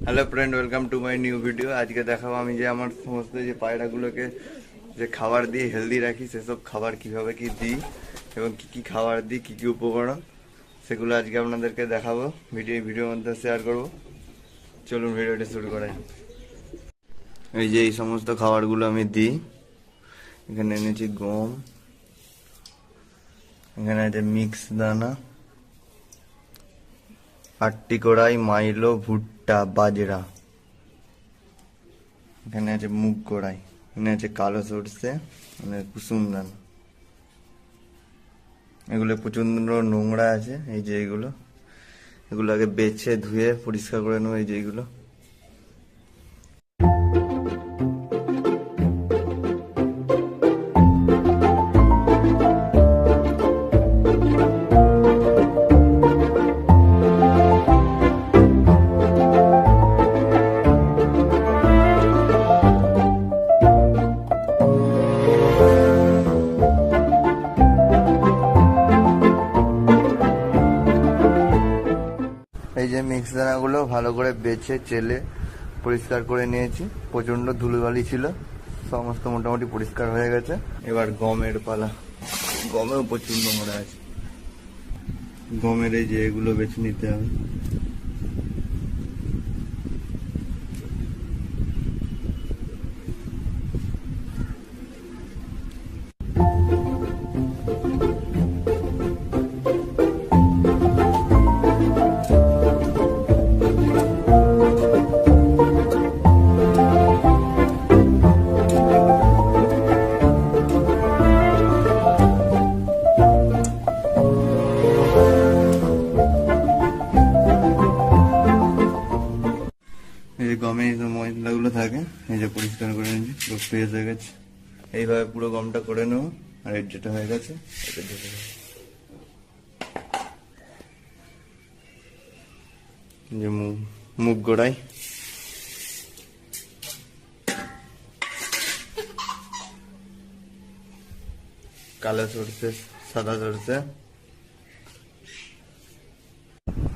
Hello friend, welcome to my new video. আজকে দেখাবো আমি যে আমার সমস্ত যে পায়রাগুলোকে যে খাবার দিয়ে হেলদি রাখি, সেসব খাবার কিভাবে কি দিই এবং কি কি খাবার দিই, কি কি উপকরণ, সেগুলো আজকে আপনাদেরকে দেখাবো, ভিডিওর মধ্যে শেয়ার করব। চলুন ভিডিওটা শুরু করা যাক। এই যে এই সমস্ত খাবারগুলো আমি দিই। এখানে এনেছি গম, এখানে আছে মিক্স দানা, আটটি কড়াই, মাইলো, ভুট্টা, বাজরা, এখানে আছে মুগ কড়াই, এখানে আছে কালো সরষে, মানে কুসুম দানা। এগুলো প্রচন্ড নোংরা আছে। এই যে এগুলো আগে বেছে ধুয়ে পরিষ্কার করে নেবো। এই যে এগুলো এই যে মিক্স দানাগুলো ভালো করে বেছে চেলে পরিষ্কার করে নিয়েছি। প্রচন্ড ধুলোবালি ছিল, সমস্ত মোটামুটি পরিষ্কার হয়ে গেছে। এবার গমের পালা। গমেও প্রচুর নোংরা আছে। গমের এই যে এগুলো বেছে নিতে হবে। এই যে গমে এই ময়লাগুলো থাকে, এই যে পরিষ্কার করে নিয়েছি, পুরো ফ্রেশ হয়ে গেছে। এইভাবে পুরো গমটা করে নেবো। আর এর যেটা হয়ে গেছে এটা ঢেকে দেবো। যে মুগ গোড়াই, কালো সরষে, সাদা সরষে।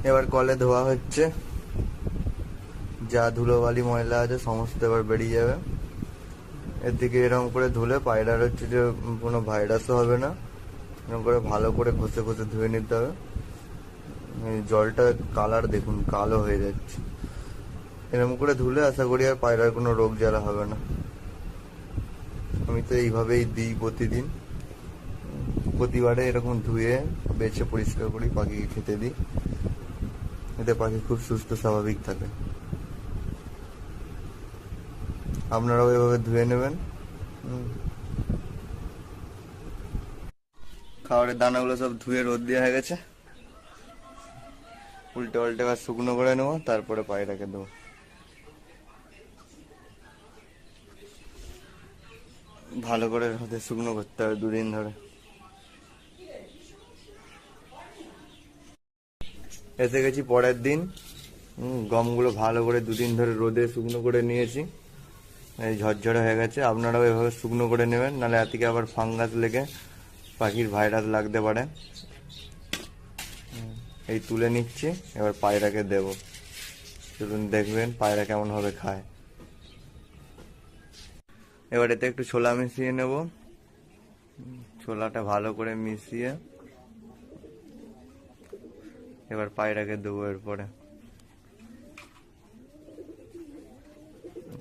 এবার কলে ধোয়া হচ্ছে। যা ধুলোবালি ময়লা আছে সমস্ত এবার বেরিয়ে যাবে। এর দিকে এরকম করে ধুলে পায়রার হচ্ছে যে কোনো ভাইরাসও হবে না। এরকম করে ভালো করে ঘষে ঘষে ধুয়ে নিতে হবে। জলটা কালার দেখুন, কালো হয়ে যাচ্ছে। এরকম করে ধুলে আশা করি আর পায়রার কোনো রোগ জ্বালা হবে না। আমি তো এইভাবেই দিই প্রতিদিন। প্রতিবারে এরকম ধুয়ে বেছে পরিষ্কার করি, পাখিকে খেতে দিই। এতে পাখি খুব সুস্থ স্বাভাবিক থাকে। আপনারাও এভাবে ধুয়ে নেবেন। খাবারের দানাগুলো সব ধুয়ে রোদ দেওয়া হয়ে গেছে। উল্টে পাল্টে আর শুকনো করে নেবো, তারপরে পায়রাকে দেবো। ভালো করে হাতে শুকনো করতে হবে 2 দিন ধরে। এসে গেছি পরের দিন। গমগুলো ভালো করে 2 দিন ধরে রোদে শুকনো করে নিয়েছি। এই ঝরঝরে হয়ে গেছে। আপনারাও এভাবে শুকনো করে নেবেন, নাহলে এর থেকে আবার ফাঙ্গাস লেগে পাখির ভাইরাস লাগতে পারে। এই তুলে নিচ্ছি, এবার পায়রাকে দেব। চলুন দেখবেন পায়রা কেমন ভাবে খায়। এবার এতে একটু ছোলা মিশিয়ে নেব। ছোলাটা ভালো করে মিশিয়ে এবার পায়রাকে দেবো। এরপরে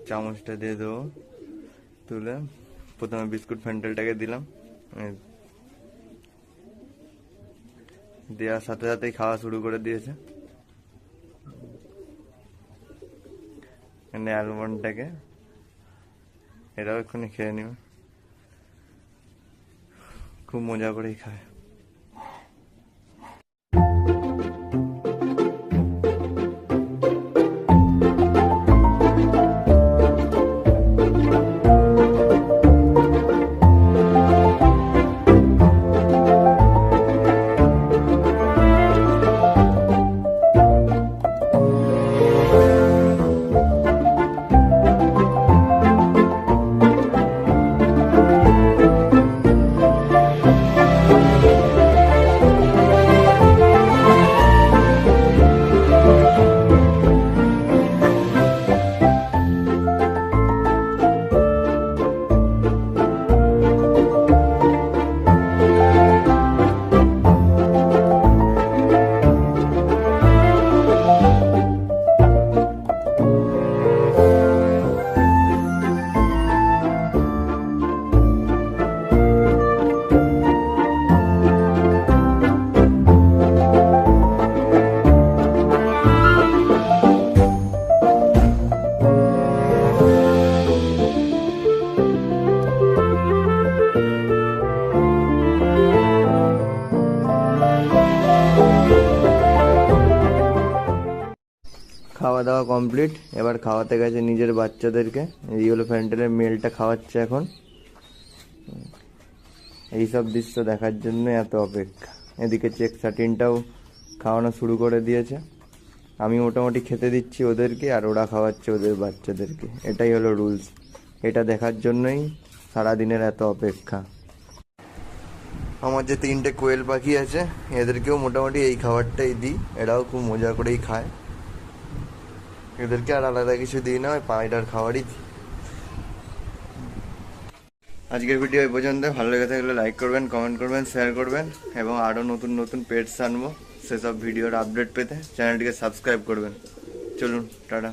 চামচটা দিয়ে দেবো তুলে। প্রথমে বিস্কুট ফ্যান্টেলটাকে দিলাম, দেওয়ার সাথে সাথেই খাওয়া শুরু করে দিয়েছে। এখানে অ্যালমন্ডটাকে এটাও এক্ষুনি খেয়ে নিবে। খুব মজা করেই খায়। দেওয়া কমপ্লিট। এবার খাওয়াতে গেছে নিজের বাচ্চাদেরকে। ইয়েলো ফ্যান্টেলের মেলটা খাওয়াচ্ছে এখন। এইসব দৃশ্য দেখার জন্য এত অপেক্ষা। এদিকে চেক সাটিনটাও খাওয়ানো শুরু করে দিয়েছে। আমি মোটামুটি খেতে দিচ্ছি ওদেরকে, আর ওরা খাওয়াচ্ছে ওদের বাচ্চাদেরকে। এটাই হলো রুলস। এটা দেখার জন্যই সারাদিনের এত অপেক্ষা। আমার যে 3টে কোয়েল পাখি আছে, এদেরকেও মোটামুটি এই খাবারটাই দিই। এরাও খুব মজা করেই খায়। এদেরকে আর আলাদা কিছু দিই না, ওই পায়রার খাবারই দিই। আজকের ভিডিও এই পর্যন্ত। ভালো লেগে থাকলে লাইক করবেন, কমেন্ট করবেন, শেয়ার করবেন, এবং আরও নতুন নতুন পেটস আনবো। সেসব ভিডিওর আপডেট পেতে চ্যানেলটিকে সাবস্ক্রাইব করবেন। চলুন, টাটা।